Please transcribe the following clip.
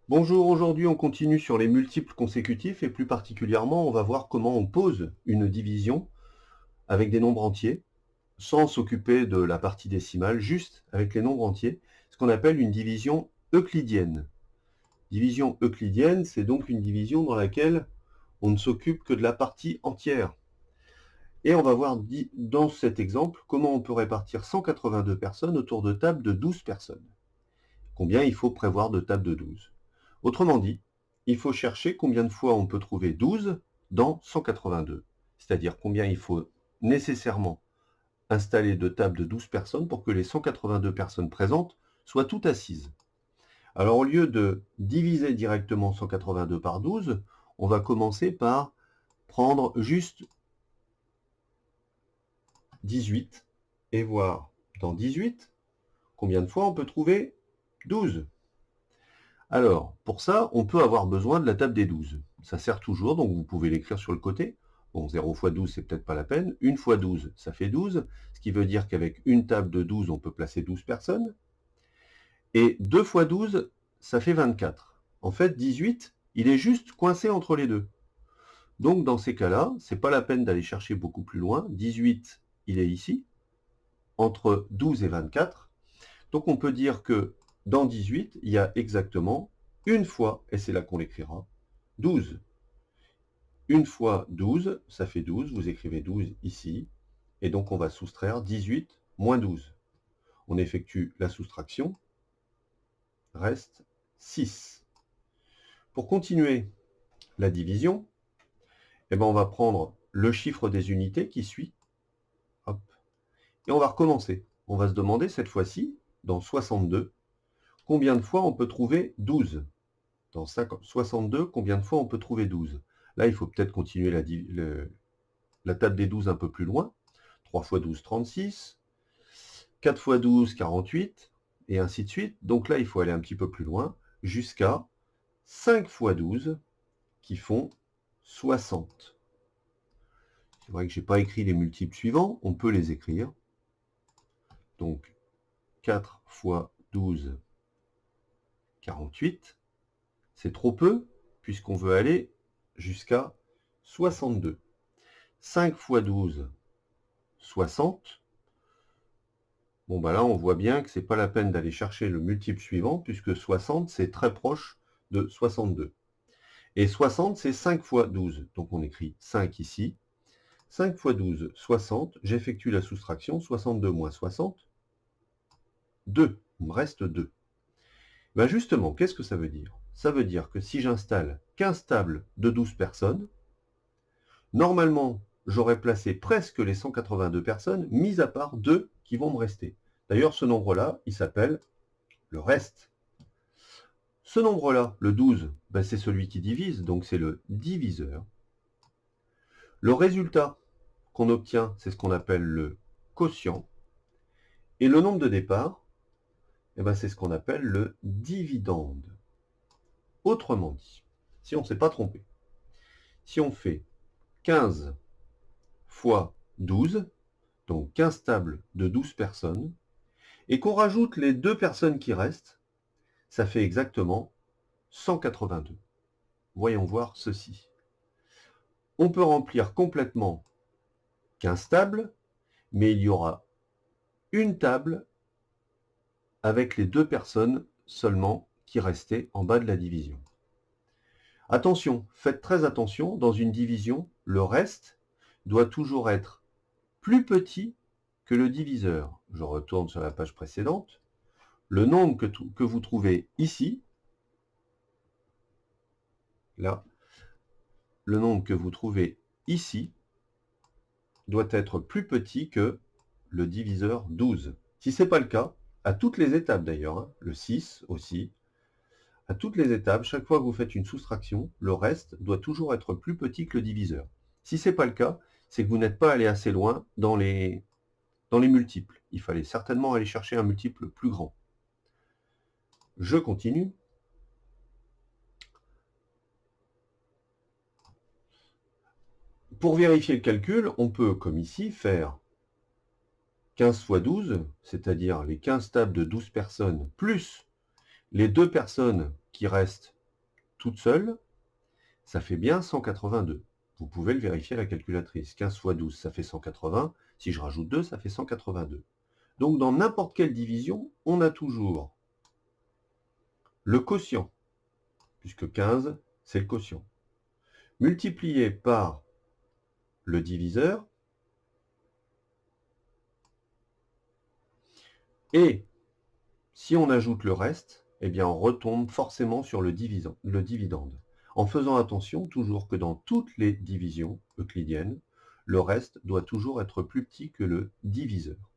Bonjour, aujourd'hui on continue sur les multiples consécutifs et plus particulièrement on va voir comment on pose une division avec des nombres entiers sans s'occuper de la partie décimale, juste avec les nombres entiers, ce qu'on appelle une division euclidienne. Division euclidienne, c'est donc une division dans laquelle on ne s'occupe que de la partie entière. Et on va voir dans cet exemple comment on peut répartir 182 personnes autour de tables de 12 personnes. Combien il faut prévoir de tables de 12. Autrement dit, il faut chercher combien de fois on peut trouver 12 dans 182. C'est-à-dire combien il faut nécessairement installer de tables de 12 personnes pour que les 182 personnes présentes soient toutes assises. Alors au lieu de diviser directement 182 par 12, on va commencer par prendre juste 18 et voir dans 18 combien de fois on peut trouver 12. Alors, pour ça, on peut avoir besoin de la table des 12. Ça sert toujours, donc vous pouvez l'écrire sur le côté. Bon, 0 fois 12, c'est peut-être pas la peine. 1 fois 12, ça fait 12, ce qui veut dire qu'avec une table de 12, on peut placer 12 personnes. Et 2 fois 12, ça fait 24. En fait, 18, il est juste coincé entre les deux. Donc, dans ces cas-là, c'est pas la peine d'aller chercher beaucoup plus loin. 18, il est ici, entre 12 et 24. Donc, on peut dire que dans 18, il y a exactement une fois, et c'est là qu'on l'écrira, 12. Une fois 12, ça fait 12. Vous écrivez 12 ici. Et donc, on va soustraire 18 moins 12. On effectue la soustraction. Reste 6. Pour continuer la division, eh ben, on va prendre le chiffre des unités qui suit. Hop, et on va recommencer. On va se demander cette fois-ci, dans 62, combien de fois on peut trouver 12. Dans 62, combien de fois on peut trouver 12. Là, il faut peut-être continuer la table des 12 un peu plus loin. 3 fois 12, 36. 4 fois 12, 48. Et ainsi de suite. Donc là, il faut aller un petit peu plus loin, jusqu'à 5 fois 12, qui font 60. C'est vrai que je n'ai pas écrit les multiples suivants. On peut les écrire. Donc, 4 fois 12, 48. C'est trop peu, puisqu'on veut aller jusqu'à 62. 5 fois 12, 60. Bon, bah là, on voit bien que c'est pas la peine d'aller chercher le multiple suivant, puisque 60, c'est très proche de 62. Et 60, c'est 5 fois 12. Donc on écrit 5 ici. 5 fois 12, 60. J'effectue la soustraction. 62 moins 60, 2. Il me reste 2. Ben justement, qu'est-ce que ça veut dire? Ça veut dire que si j'installe 15 tables de 12 personnes, normalement, j'aurais placé presque les 182 personnes, mis à part 2 qui vont me rester. D'ailleurs, ce nombre-là, il s'appelle le reste. Ce nombre-là, le 12, ben c'est celui qui divise, donc c'est le diviseur. Le résultat qu'on obtient, c'est ce qu'on appelle le quotient. Et le nombre de départ, eh ben c'est ce qu'on appelle le dividende. Autrement dit, si on ne s'est pas trompé, si on fait 15 fois 12, donc 15 tables de 12 personnes, et qu'on rajoute les 2 personnes qui restent, ça fait exactement 182. Voyons voir ceci. On peut remplir complètement 15 tables, mais il y aura une table avec les 2 personnes seulement qui restaient en bas de la division. Attention, faites très attention, dans une division, le reste doit toujours être plus petit que le diviseur. Je retourne sur la page précédente. Le nombre que vous trouvez ici, là, le nombre que vous trouvez ici doit être plus petit que le diviseur 12. Si ce n'est pas le cas, à toutes les étapes d'ailleurs, hein, le 6 aussi, à toutes les étapes, chaque fois que vous faites une soustraction, le reste doit toujours être plus petit que le diviseur. Si ce n'est pas le cas, c'est que vous n'êtes pas allé assez loin dans les multiples. Il fallait certainement aller chercher un multiple plus grand. Je continue. Pour vérifier le calcul, on peut, comme ici, faire 15 fois 12, c'est-à-dire les 15 tables de 12 personnes, plus les 2 personnes qui restent toute seule, ça fait bien 182. Vous pouvez le vérifier à la calculatrice. 15 fois 12, ça fait 180. Si je rajoute 2, ça fait 182. Donc dans n'importe quelle division, on a toujours le quotient, puisque 15, c'est le quotient, multiplié par le diviseur, et si on ajoute le reste, eh bien on retombe forcément sur le dividende, en faisant attention toujours que dans toutes les divisions euclidiennes, le reste doit toujours être plus petit que le diviseur.